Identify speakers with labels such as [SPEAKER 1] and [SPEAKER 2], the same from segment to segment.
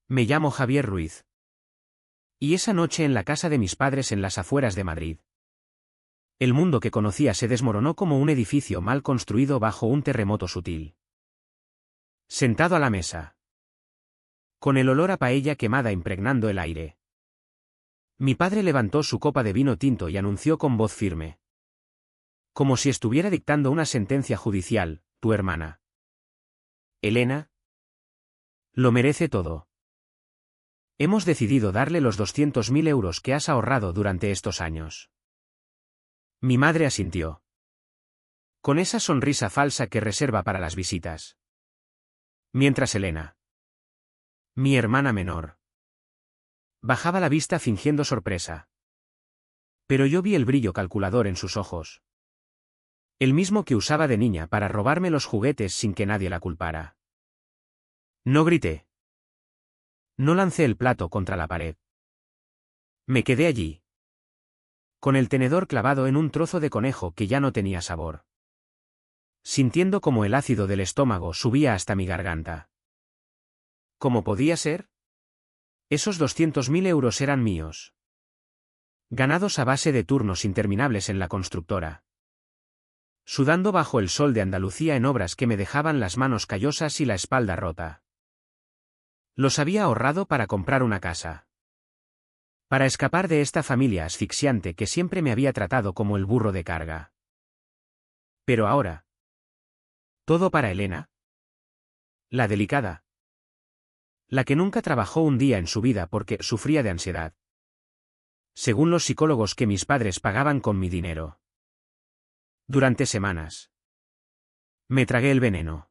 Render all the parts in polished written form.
[SPEAKER 1] Me llamo Javier Ruiz. Y esa noche en la casa de mis padres en las afueras de Madrid. El mundo que conocía se desmoronó como un edificio mal construido bajo un terremoto sutil. Sentado a la mesa, con el olor a paella quemada impregnando el aire, mi padre levantó su copa de vino tinto y anunció con voz firme, como si estuviera dictando una sentencia judicial: tu hermana, Elena, lo merece todo. Hemos decidido darle los 200.000 euros que has ahorrado durante estos años. Mi madre asintió, con esa sonrisa falsa que reserva para las visitas. Mientras Elena, mi hermana menor, bajaba la vista fingiendo sorpresa. Pero yo vi el brillo calculador en sus ojos. El mismo que usaba de niña para robarme los juguetes sin que nadie la culpara. No grité. No lancé el plato contra la pared. Me quedé allí, con el tenedor clavado en un trozo de conejo que ya no tenía sabor, sintiendo como el ácido del estómago subía hasta mi garganta. ¿Cómo podía ser? Esos 200.000 euros eran míos, ganados a base de turnos interminables en la constructora, sudando bajo el sol de Andalucía en obras que me dejaban las manos callosas y la espalda rota. Los había ahorrado para comprar una casa, para escapar de esta familia asfixiante que siempre me había tratado como el burro de carga. Pero ahora, ¿todo para Elena? La delicada, la que nunca trabajó un día en su vida porque sufría de ansiedad, según los psicólogos que mis padres pagaban con mi dinero. Durante semanas me tragué el veneno.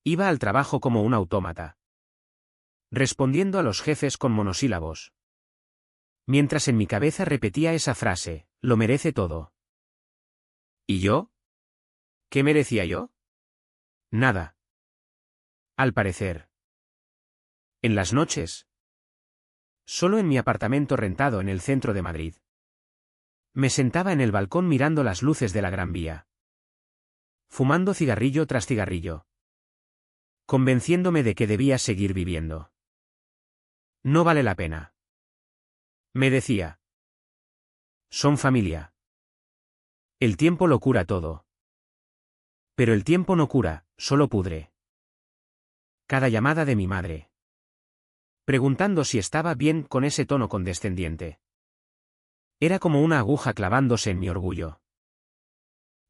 [SPEAKER 1] Iba al trabajo como un autómata, respondiendo a los jefes con monosílabos, mientras en mi cabeza repetía esa frase: lo merece todo. ¿Y yo? ¿Qué merecía yo? Nada. Al parecer. En las noches, solo en mi apartamento rentado en el centro de Madrid, me sentaba en el balcón mirando las luces de la Gran Vía, fumando cigarrillo tras cigarrillo, convenciéndome de que debía seguir viviendo. No vale la pena, me decía. Son familia. El tiempo lo cura todo. Pero el tiempo no cura, solo pudre. Cada llamada de mi madre, preguntando si estaba bien con ese tono condescendiente, era como una aguja clavándose en mi orgullo.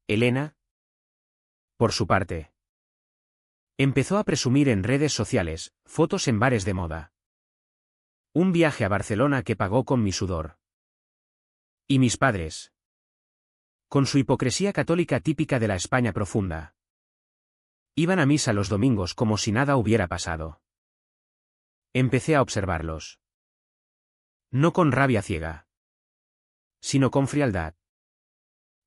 [SPEAKER 1] Elena, por su parte, empezó a presumir en redes sociales, fotos en bares de moda, un viaje a Barcelona que pagó con mi sudor. Y mis padres, con su hipocresía católica típica de la España profunda, iban a misa los domingos como si nada hubiera pasado. Empecé a observarlos, no con rabia ciega, sino con frialdad,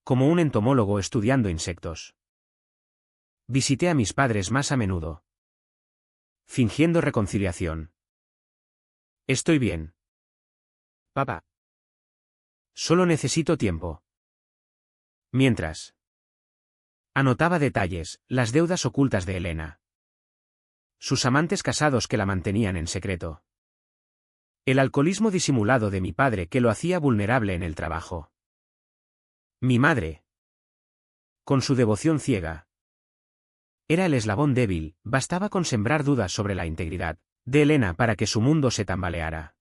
[SPEAKER 1] como un entomólogo estudiando insectos. Visité a mis padres más a menudo, fingiendo reconciliación. Estoy bien, papá. Solo necesito tiempo. Mientras anotaba detalles, las deudas ocultas de Elena, sus amantes casados que la mantenían en secreto, el alcoholismo disimulado de mi padre que lo hacía vulnerable en el trabajo. Mi madre, con su devoción ciega, era el eslabón débil, bastaba con sembrar dudas sobre la integridad de Elena para que su mundo se tambaleara.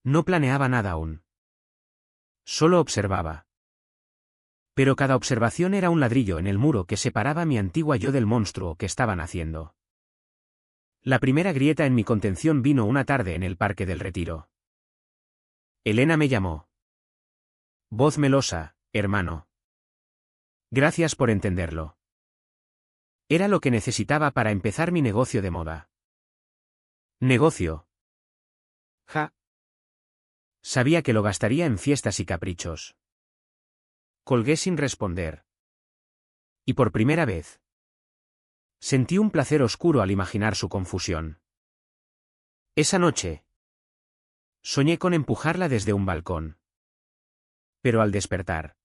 [SPEAKER 1] No planeaba nada aún. Solo observaba. Pero cada observación era un ladrillo en el muro que separaba a mi antigua yo del monstruo que estaba naciendo. La primera grieta en mi contención vino una tarde en el Parque del Retiro. Elena me llamó. Voz melosa: hermano. Gracias por entenderlo. Era lo que necesitaba para empezar mi negocio de moda. ¿Negocio? Ja. Sabía que lo gastaría en fiestas y caprichos. Colgué sin responder. Y por primera vez, sentí un placer oscuro al imaginar su confusión. Esa noche, soñé con empujarla desde un balcón. Pero al despertar,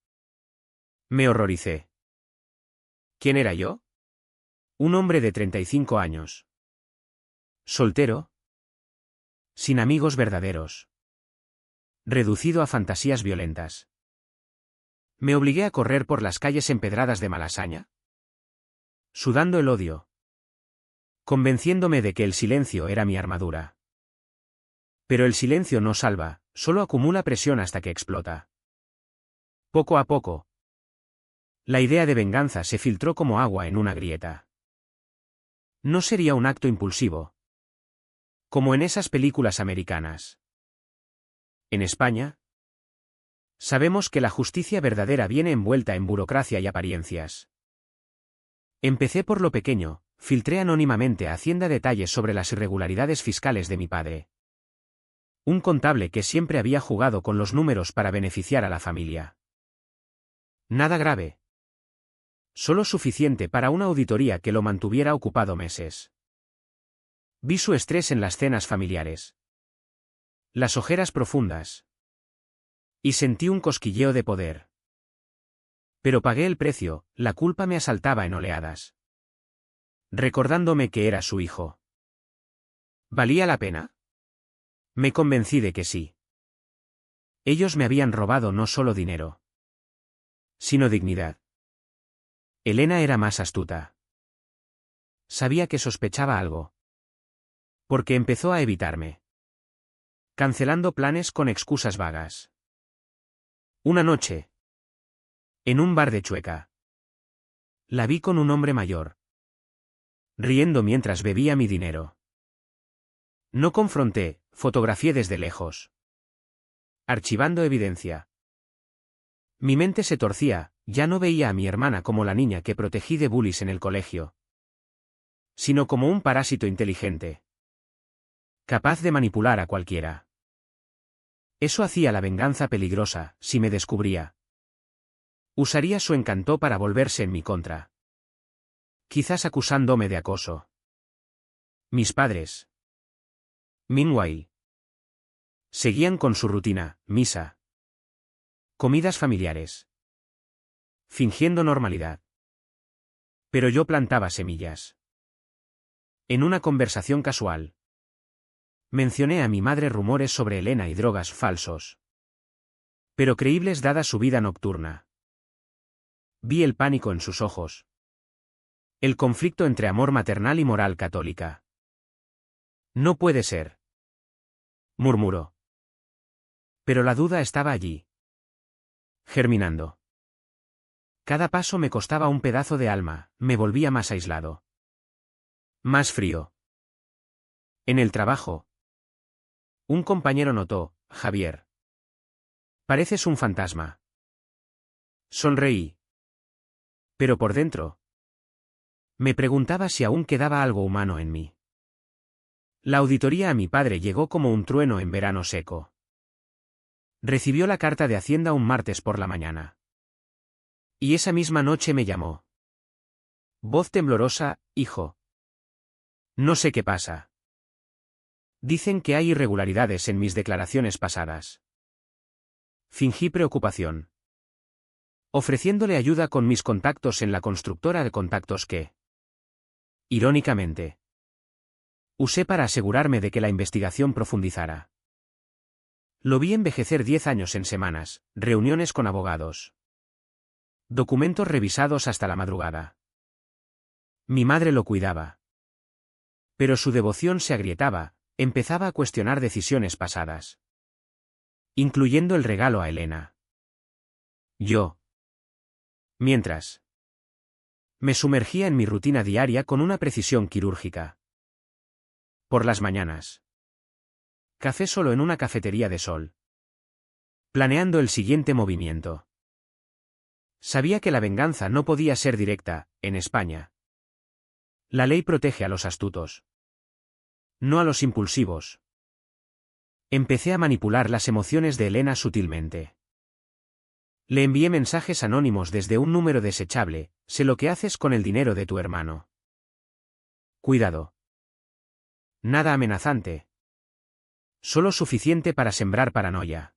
[SPEAKER 1] me horroricé. ¿Quién era yo? Un hombre de 35 años. Soltero. Sin amigos verdaderos. Reducido a fantasías violentas. Me obligué a correr por las calles empedradas de Malasaña. Sudando el odio. Convenciéndome de que el silencio era mi armadura. Pero el silencio no salva, solo acumula presión hasta que explota. Poco a poco. La idea de venganza se filtró como agua en una grieta. No sería un acto impulsivo. Como en esas películas americanas. En España, sabemos que la justicia verdadera viene envuelta en burocracia y apariencias. Empecé por lo pequeño, filtré anónimamente a Hacienda detalles sobre las irregularidades fiscales de mi padre. Un contable que siempre había jugado con los números para beneficiar a la familia. Nada grave. Solo suficiente para una auditoría que lo mantuviera ocupado meses. Vi su estrés en las cenas familiares. Las ojeras profundas. Y sentí un cosquilleo de poder. Pero pagué el precio, la culpa me asaltaba en oleadas. Recordándome que era su hijo. ¿Valía la pena? Me convencí de que sí. Ellos me habían robado no solo dinero, sino dignidad. Elena era más astuta. Sabía que sospechaba algo. Porque empezó a evitarme. Cancelando planes con excusas vagas. Una noche. En un bar de Chueca. La vi con un hombre mayor. Riendo mientras bebía mi dinero. No confronté, fotografié desde lejos. Archivando evidencia. Mi mente se torcía, ya no veía a mi hermana como la niña que protegí de bullies en el colegio. Sino como un parásito inteligente. Capaz de manipular a cualquiera. Eso hacía la venganza peligrosa, si me descubría. Usaría su encanto para volverse en mi contra. Quizás acusándome de acoso. Mis padres. Meanwhile. Seguían con su rutina, misa. Comidas familiares. Fingiendo normalidad. Pero yo plantaba semillas. En una conversación casual. Mencioné a mi madre rumores sobre Elena y drogas falsos. Pero creíbles dada su vida nocturna. Vi el pánico en sus ojos. El conflicto entre amor maternal y moral católica. No puede ser. Murmuró. Pero la duda estaba allí. Germinando. Cada paso me costaba un pedazo de alma, me volvía más aislado. Más frío. En el trabajo. Un compañero notó, Javier. Pareces un fantasma. Sonreí. Pero por dentro. Me preguntaba si aún quedaba algo humano en mí. La auditoría a mi padre llegó como un trueno en verano seco. Recibió la carta de Hacienda un martes por la mañana. Y esa misma noche me llamó. Voz temblorosa, hijo. No sé qué pasa. Dicen que hay irregularidades en mis declaraciones pasadas. Fingí preocupación. Ofreciéndole ayuda con mis contactos en la constructora de contactos que, irónicamente, usé para asegurarme de que la investigación profundizara. Lo vi envejecer 10 años en semanas, reuniones con abogados. Documentos revisados hasta la madrugada. Mi madre lo cuidaba. Pero su devoción se agrietaba, empezaba a cuestionar decisiones pasadas. Incluyendo el regalo a Elena. Yo. Mientras. Me sumergía en mi rutina diaria con una precisión quirúrgica. Por las mañanas. Café solo en una cafetería de sol. Planeando el siguiente movimiento. Sabía que la venganza no podía ser directa, en España. La ley protege a los astutos. No a los impulsivos. Empecé a manipular las emociones de Elena sutilmente. Le envié mensajes anónimos desde un número desechable, sé lo que haces con el dinero de tu hermano. Cuidado. Nada amenazante. Solo suficiente para sembrar paranoia.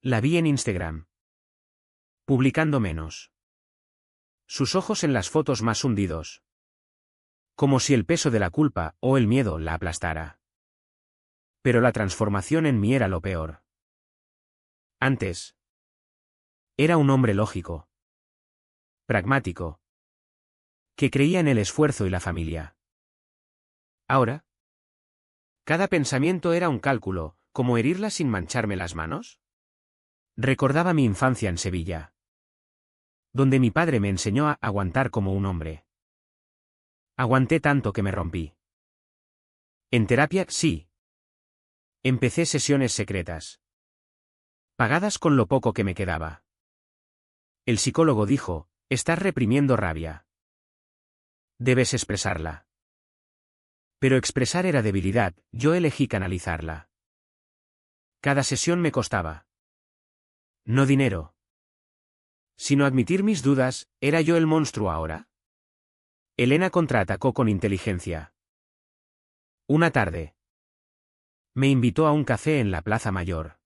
[SPEAKER 1] La vi en Instagram. Publicando menos. Sus ojos en las fotos más hundidos. Como si el peso de la culpa o el miedo la aplastara. Pero la transformación en mí era lo peor. Antes. Era un hombre lógico. Pragmático. Que creía en el esfuerzo y la familia. Ahora. Cada pensamiento era un cálculo, como herirla sin mancharme las manos. Recordaba mi infancia en Sevilla, donde mi padre me enseñó a aguantar como un hombre. Aguanté tanto que me rompí. En terapia, sí. Empecé sesiones secretas, pagadas con lo poco que me quedaba. El psicólogo dijo, estás reprimiendo rabia. Debes expresarla. Pero expresar era debilidad, yo elegí canalizarla. Cada sesión me costaba. No dinero. Sino admitir mis dudas, ¿era yo el monstruo ahora? Elena contraatacó con inteligencia. Una tarde. Me invitó a un café en la Plaza Mayor.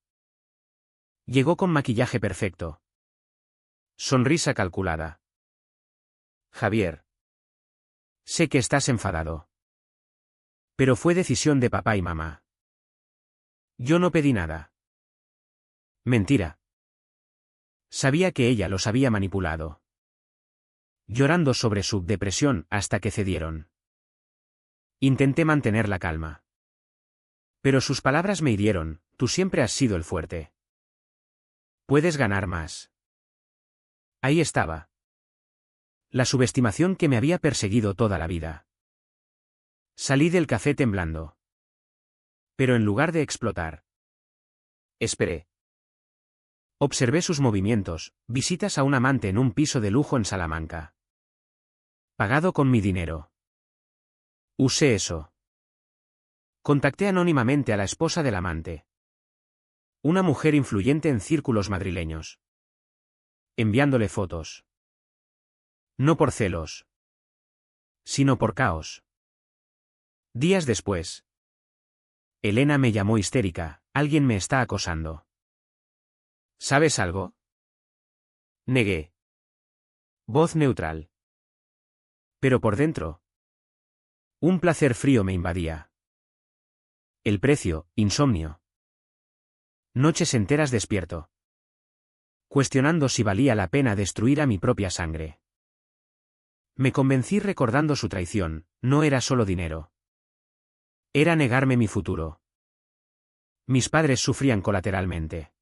[SPEAKER 1] Llegó con maquillaje perfecto. Sonrisa calculada. Javier. Sé que estás enfadado. Pero fue decisión de papá y mamá. Yo no pedí nada. Mentira. Sabía que ella los había manipulado. Llorando sobre su depresión hasta que cedieron. Intenté mantener la calma. Pero sus palabras me hirieron, tú siempre has sido el fuerte. Puedes ganar más. Ahí estaba. La subestimación que me había perseguido toda la vida. Salí del café temblando. Pero en lugar de explotar. Esperé. Observé sus movimientos, visitas a un amante en un piso de lujo en Salamanca. Pagado con mi dinero. Usé eso. Contacté anónimamente a la esposa del amante. Una mujer influyente en círculos madrileños. Enviándole fotos. No por celos. Sino por caos. Días después. Elena me llamó histérica, alguien me está acosando. ¿Sabes algo? Negué. Voz neutral. Pero por dentro. Un placer frío me invadía. El precio, insomnio. Noches enteras despierto. Cuestionando si valía la pena destruir a mi propia sangre. Me convencí recordando su traición, no era solo dinero. Era negarme mi futuro. Mis padres sufrían colateralmente.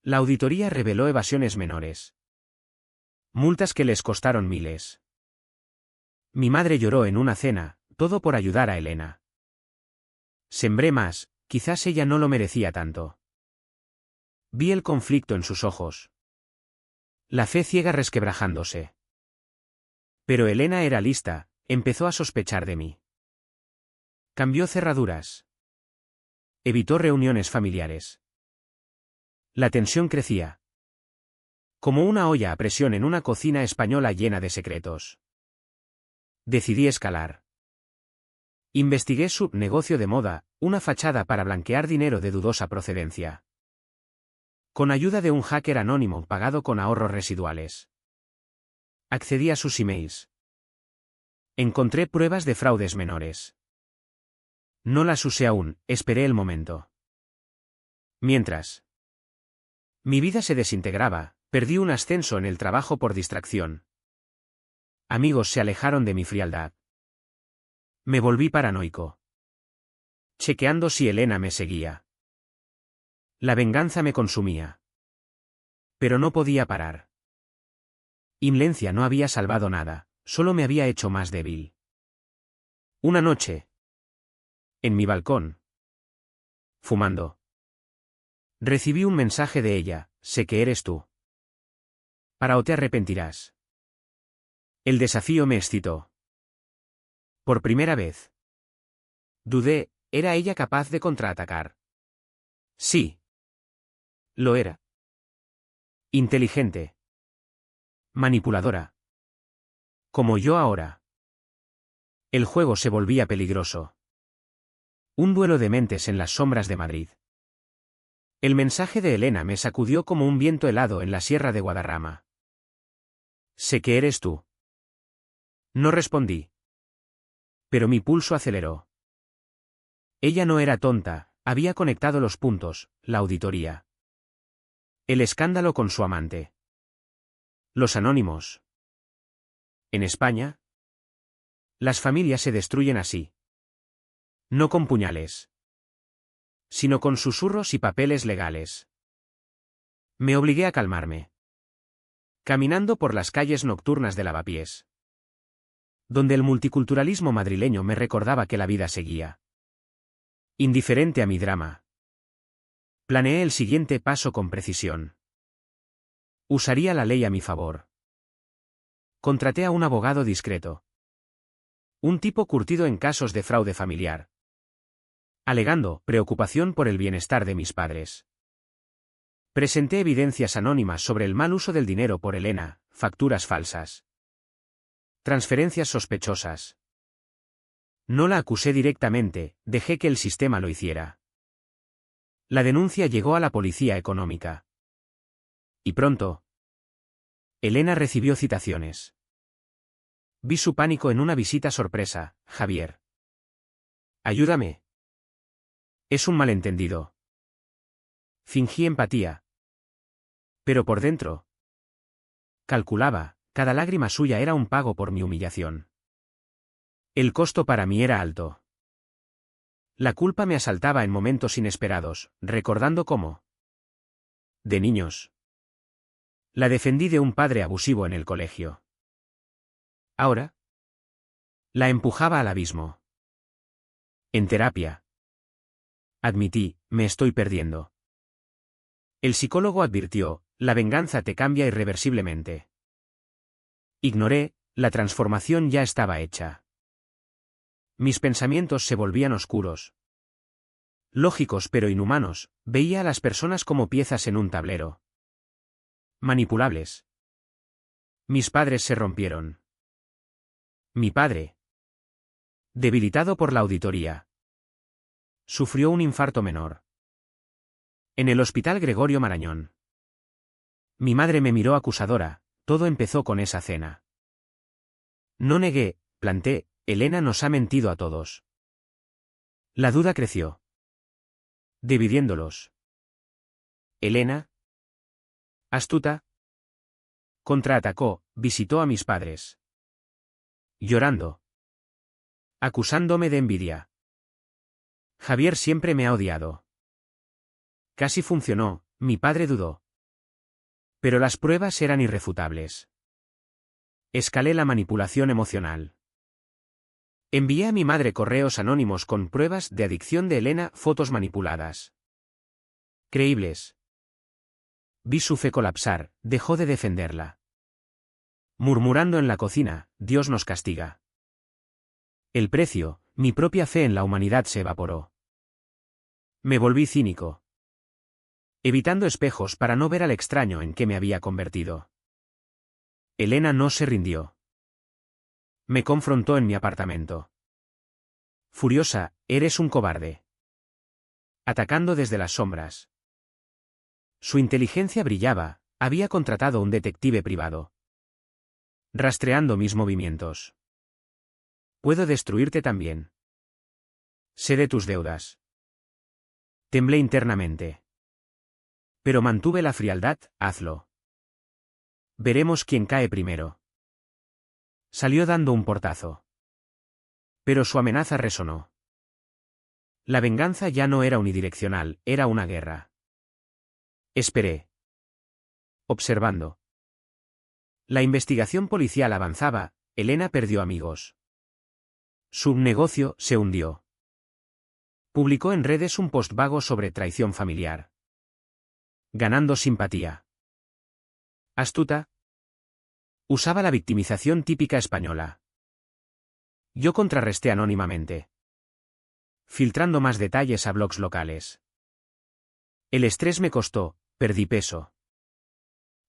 [SPEAKER 1] La auditoría reveló evasiones menores. Multas que les costaron miles. Mi madre lloró en una cena, todo por ayudar a Elena. Sembré más, quizás ella no lo merecía tanto. Vi el conflicto en sus ojos. La fe ciega resquebrajándose. Pero Elena era lista, empezó a sospechar de mí. Cambió cerraduras. Evitó reuniones familiares. La tensión crecía. Como una olla a presión en una cocina española llena de secretos. Decidí escalar. Investigué su negocio de moda, una fachada para blanquear dinero de dudosa procedencia. Con ayuda de un hacker anónimo pagado con ahorros residuales. Accedí a sus emails. Encontré pruebas de fraudes menores. No las usé aún, esperé el momento. Mientras. Mi vida se desintegraba, perdí un ascenso en el trabajo por distracción. Amigos se alejaron de mi frialdad. Me volví paranoico. Chequeando si Elena me seguía. La venganza me consumía. Pero no podía parar. Inlencia no había salvado nada, solo me había hecho más débil. Una noche. En mi balcón. Fumando. Recibí un mensaje de ella, sé que eres tú. Para o te arrepentirás. El desafío me excitó. Por primera vez. Dudé, ¿era ella capaz de contraatacar? Sí. Lo era. Inteligente. Manipuladora. Como yo ahora. El juego se volvía peligroso. Un duelo de mentes en las sombras de Madrid. El mensaje de Elena me sacudió como un viento helado en la sierra de Guadarrama. Sé que eres tú. No respondí. Pero mi pulso aceleró. Ella no era tonta, había conectado los puntos, la auditoría. El escándalo con su amante. Los anónimos. En España, las familias se destruyen así. No con puñales, sino con susurros y papeles legales. Me obligué a calmarme. Caminando por las calles nocturnas de Lavapiés, donde el multiculturalismo madrileño me recordaba que la vida seguía. Indiferente a mi drama. Planeé el siguiente paso con precisión. Usaría la ley a mi favor. Contraté a un abogado discreto. Un tipo curtido en casos de fraude familiar. Alegando preocupación por el bienestar de mis padres. Presenté evidencias anónimas sobre el mal uso del dinero por Elena, facturas falsas. Transferencias sospechosas. No la acusé directamente, dejé que el sistema lo hiciera. La denuncia llegó a la policía económica. Y pronto, Elena recibió citaciones. Vi su pánico en una visita sorpresa, Javier. Ayúdame. Es un malentendido. Fingí empatía. Pero por dentro. Calculaba, cada lágrima suya era un pago por mi humillación. El costo para mí era alto. La culpa me asaltaba en momentos inesperados, recordando cómo. De niños. La defendí de un padre abusivo en el colegio. Ahora. La empujaba al abismo. En terapia. Admití, me estoy perdiendo. El psicólogo advirtió, la venganza te cambia irreversiblemente. Ignoré, la transformación ya estaba hecha. Mis pensamientos se volvían oscuros. Lógicos pero inhumanos, veía a las personas como piezas en un tablero. Manipulables. Mis padres se rompieron. Mi padre. Debilitado por la auditoría. Sufrió un infarto menor. En el Hospital Gregorio Marañón. Mi madre me miró acusadora, todo empezó con esa cena. No negué, planté, Elena nos ha mentido a todos. La duda creció. Dividiéndolos. Elena. Astuta. Contraatacó, visitó a mis padres. Llorando. Acusándome de envidia. Javier siempre me ha odiado. Casi funcionó, mi padre dudó. Pero las pruebas eran irrefutables. Escalé la manipulación emocional. Envié a mi madre correos anónimos con pruebas de adicción de Elena, fotos manipuladas. Creíbles. Vi su fe colapsar, dejó de defenderla. Murmurando en la cocina, Dios nos castiga. El precio, mi propia fe en la humanidad se evaporó. Me volví cínico. Evitando espejos para no ver al extraño en que me había convertido. Elena no se rindió. Me confrontó en mi apartamento. Furiosa, eres un cobarde. Atacando desde las sombras. Su inteligencia brillaba, había contratado un detective privado. Rastreando mis movimientos. Puedo destruirte también. Sé de tus deudas. Temblé internamente. Pero mantuve la frialdad, hazlo. Veremos quién cae primero. Salió dando un portazo. Pero su amenaza resonó. La venganza ya no era unidireccional, era una guerra. Esperé. Observando. La investigación policial avanzaba, Elena perdió amigos. Su negocio se hundió. Publicó en redes un post vago sobre traición familiar. Ganando simpatía. Astuta. Usaba la victimización típica española. Yo contrarresté anónimamente. Filtrando más detalles a blogs locales. El estrés me costó, perdí peso.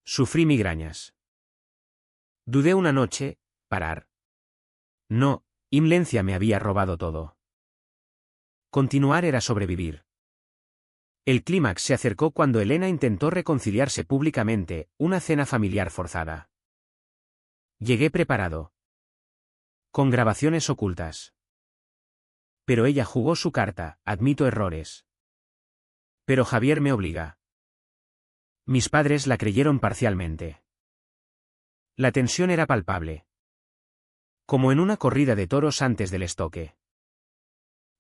[SPEAKER 1] Sufrí migrañas. Dudé una noche, parar. No, Imlencia me había robado todo. Continuar era sobrevivir. El clímax se acercó cuando Elena intentó reconciliarse públicamente, una cena familiar forzada. Llegué preparado. Con grabaciones ocultas. Pero ella jugó su carta, admito errores. Pero Javier me obliga. Mis padres la creyeron parcialmente. La tensión era palpable. Como en una corrida de toros antes del estoque.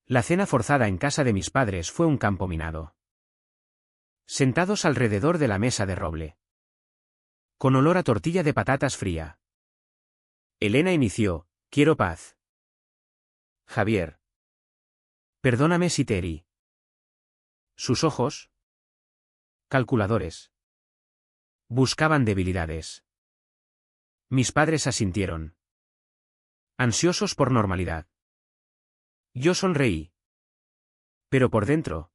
[SPEAKER 1] La cena forzada en casa de mis padres fue un campo minado. Sentados alrededor de la mesa de roble. Con olor a tortilla de patatas fría. Elena inició, quiero paz. Javier. Perdóname si te herí. Sus ojos. Calculadores. Buscaban debilidades. Mis padres asintieron. Ansiosos por normalidad. Yo sonreí. Pero por dentro.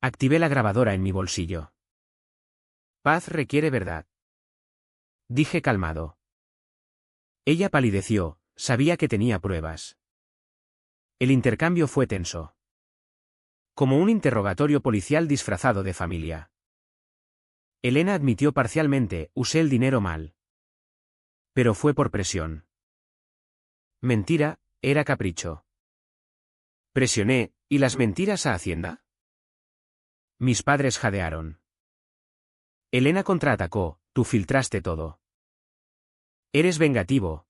[SPEAKER 1] Activé la grabadora en mi bolsillo. Paz requiere verdad. Dije calmado. Ella palideció, sabía que tenía pruebas. El intercambio fue tenso. Como un interrogatorio policial disfrazado de familia. Elena admitió parcialmente, usé el dinero mal. Pero fue por presión. Mentira, era capricho. Presioné, ¿y las mentiras a Hacienda? Mis padres jadearon. Elena contraatacó, tú filtraste todo. Eres vengativo.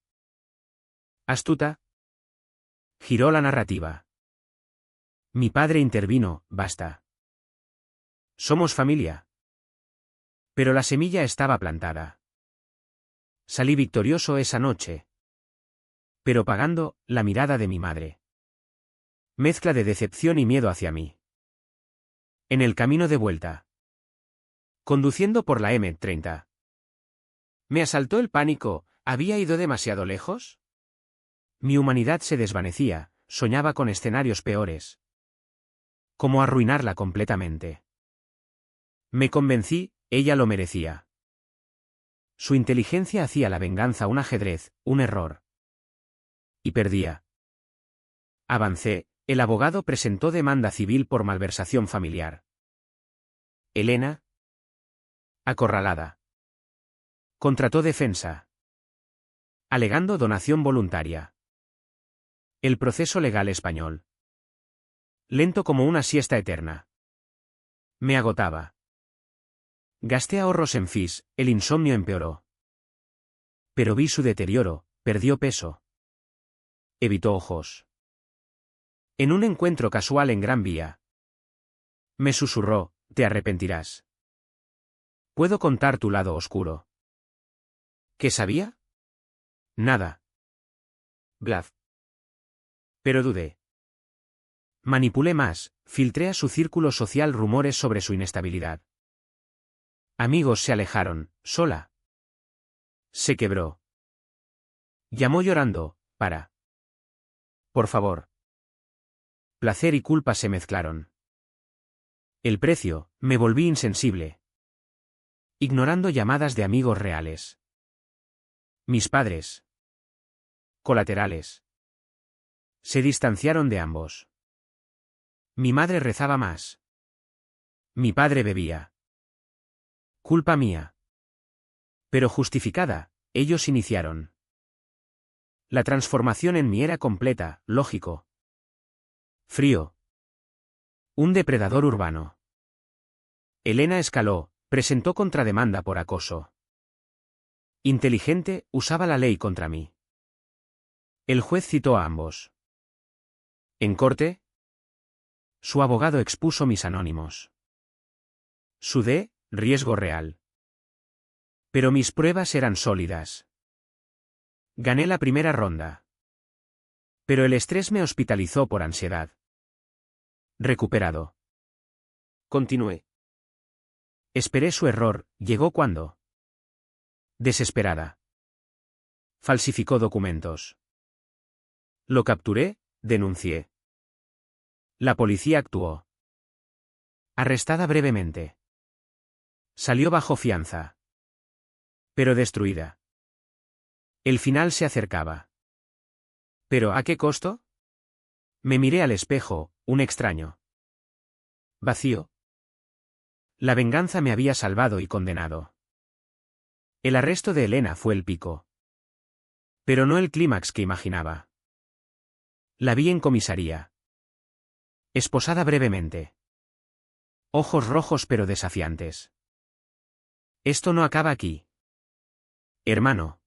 [SPEAKER 1] Astuta. Giró la narrativa. Mi padre intervino, basta. Somos familia. Pero la semilla estaba plantada. Salí victorioso esa noche. Pero pagando, la mirada de mi madre. Mezcla de decepción y miedo hacia mí. En el camino de vuelta. Conduciendo por la M30. Me asaltó el pánico, ¿había ido demasiado lejos? Mi humanidad se desvanecía, soñaba con escenarios peores. Cómo arruinarla completamente. Me convencí, ella lo merecía. Su inteligencia hacía la venganza un ajedrez, un error. Y perdía. Avancé, el abogado presentó demanda civil por malversación familiar. Elena. Acorralada. Contrató defensa. Alegando donación voluntaria. El proceso legal español. Lento como una siesta eterna. Me agotaba. Gasté ahorros en fees, el insomnio empeoró. Pero vi su deterioro, perdió peso. Evitó ojos. En un encuentro casual en Gran Vía. Me susurró, te arrepentirás. Puedo contar tu lado oscuro. ¿Qué sabía? Nada. Bluff. Pero dudé. Manipulé más, filtré a su círculo social rumores sobre su inestabilidad. Amigos se alejaron, sola. Se quebró. Llamó llorando, para. Por favor. Placer y culpa se mezclaron. El precio, me volví insensible. Ignorando llamadas de amigos reales. Mis padres. Colaterales. Se distanciaron de ambos. Mi madre rezaba más. Mi padre bebía. Culpa mía. Pero justificada, ellos iniciaron. La transformación en mí era completa, lógico. Frío. Un depredador urbano. Elena escaló, presentó contrademanda por acoso. Inteligente, usaba la ley contra mí. El juez citó a ambos. En corte. Su abogado expuso mis anónimos. Sudé, riesgo real. Pero mis pruebas eran sólidas. Gané la primera ronda. Pero el estrés me hospitalizó por ansiedad. Recuperado. Continué. Esperé su error, llegó cuando. Desesperada. Falsificó documentos. Lo capturé, denuncié. La policía actuó. Arrestada brevemente. Salió bajo fianza. Pero destruida. El final se acercaba. ¿Pero a qué costo? Me miré al espejo, un extraño. Vacío. La venganza me había salvado y condenado. El arresto de Elena fue el pico. Pero no el clímax que imaginaba. La vi en comisaría. Esposada brevemente. Ojos rojos pero desafiantes. Esto no acaba aquí. Hermano.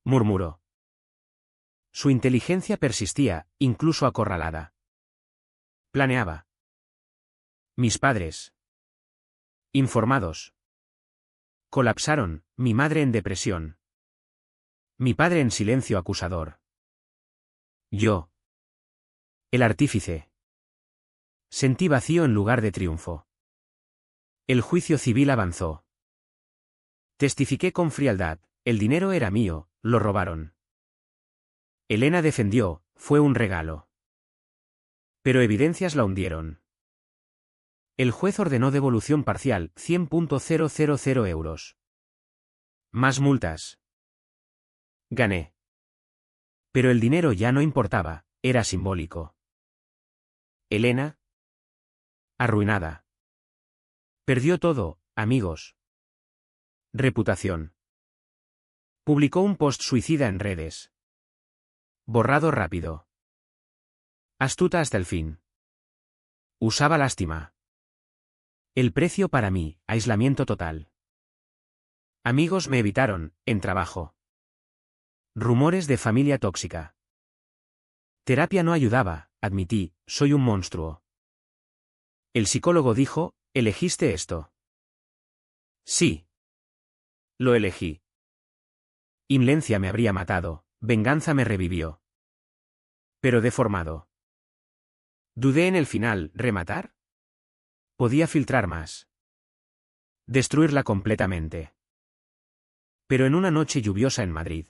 [SPEAKER 1] Murmuró. Su inteligencia persistía, incluso acorralada. Planeaba. Mis padres. Informados. Colapsaron, mi madre en depresión. Mi padre en silencio acusador. Yo. El artífice. Sentí vacío en lugar de triunfo. El juicio civil avanzó. Testifiqué con frialdad, el dinero era mío, lo robaron. Elena defendió, fue un regalo. Pero evidencias la hundieron. El juez ordenó devolución parcial, 100.000 euros. Más multas. Gané. Pero el dinero ya no importaba, era simbólico. Elena. Arruinada. Perdió todo, amigos. Reputación. Publicó un post suicida en redes. Borrado rápido. Astuta hasta el fin. Usaba lástima. El precio para mí, aislamiento total. Amigos me evitaron, en trabajo. Rumores de familia tóxica. Terapia no ayudaba, admití, soy un monstruo. El psicólogo dijo, ¿elegiste esto? Sí. Lo elegí. Inlencia me habría matado, venganza me revivió. Pero deformado. Dudé en el final, ¿rematar? Podía filtrar más. Destruirla completamente. Pero en una noche lluviosa en Madrid.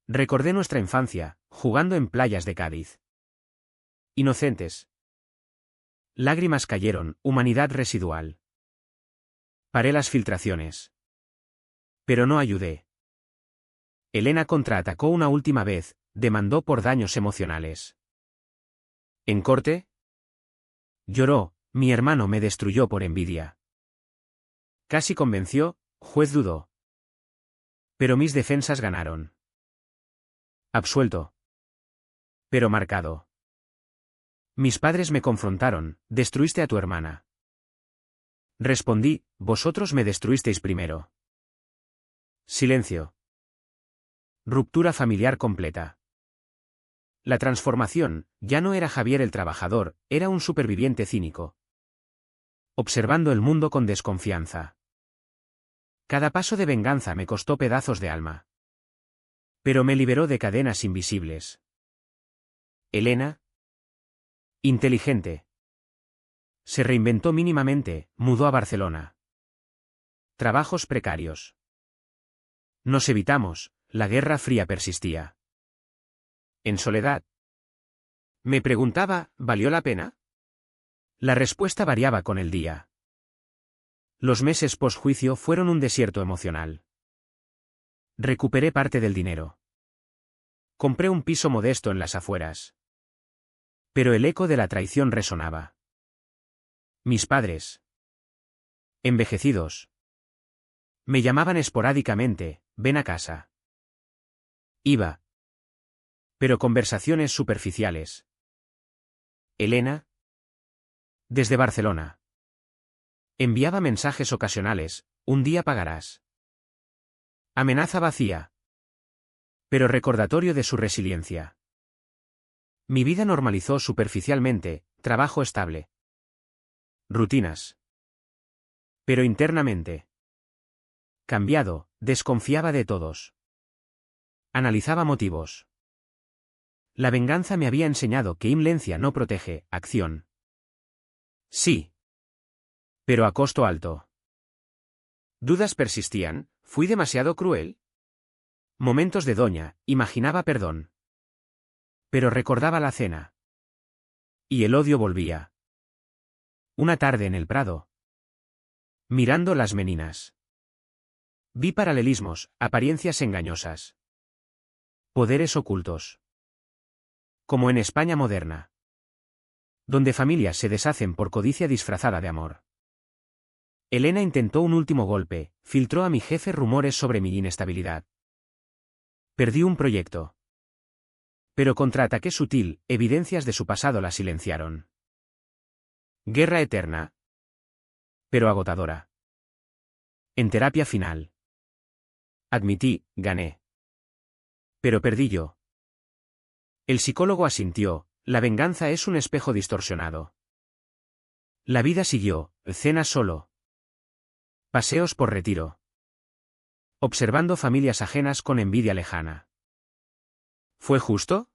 [SPEAKER 1] Recordé nuestra infancia, jugando en playas de Cádiz. Inocentes. Lágrimas cayeron, humanidad residual. Paré las filtraciones. Pero no ayudé. Elena contraatacó una última vez, demandó por daños emocionales. ¿En corte? Lloró, mi hermano me destruyó por envidia. Casi convenció, juez dudó. Pero mis defensas ganaron. Absuelto. Pero marcado. Mis padres me confrontaron, destruiste a tu hermana. Respondí, vosotros me destruisteis primero. Silencio. Ruptura familiar completa. La transformación, ya no era Javier el trabajador, era un superviviente cínico. Observando el mundo con desconfianza. Cada paso de venganza me costó pedazos de alma. Pero me liberó de cadenas invisibles. Elena. Inteligente. Se reinventó mínimamente, mudó a Barcelona. Trabajos precarios. Nos evitamos, la Guerra Fría persistía. En soledad. Me preguntaba, ¿valió la pena? La respuesta variaba con el día. Los meses posjuicio fueron un desierto emocional. Recuperé parte del dinero. Compré un piso modesto en las afueras. Pero el eco de la traición resonaba. Mis padres. Envejecidos. Me llamaban esporádicamente, ven a casa. Iba. Pero conversaciones superficiales. Elena. Desde Barcelona. Enviaba mensajes ocasionales, un día pagarás. Amenaza vacía. Pero recordatorio de su resiliencia. Mi vida normalizó superficialmente, trabajo estable. Rutinas. Pero internamente. Cambiado, desconfiaba de todos. Analizaba motivos. La venganza me había enseñado que inlencia no protege, acción. Sí. Pero a costo alto. Dudas persistían, ¿fui demasiado cruel? Momentos de doña, imaginaba perdón. Pero recordaba la cena. Y el odio volvía. Una tarde en el Prado. Mirando las meninas. Vi paralelismos, apariencias engañosas. Poderes ocultos. Como en España moderna. Donde familias se deshacen por codicia disfrazada de amor. Elena intentó un último golpe, filtró a mi jefe rumores sobre mi inestabilidad. Perdí un proyecto. Pero contraataque sutil, evidencias de su pasado la silenciaron. Guerra eterna. Pero agotadora. En terapia final. Admití, gané. Pero perdí yo. El psicólogo asintió, la venganza es un espejo distorsionado. La vida siguió, cenas solo. Paseos por retiro. Observando familias ajenas con envidia lejana. ¿Fue justo?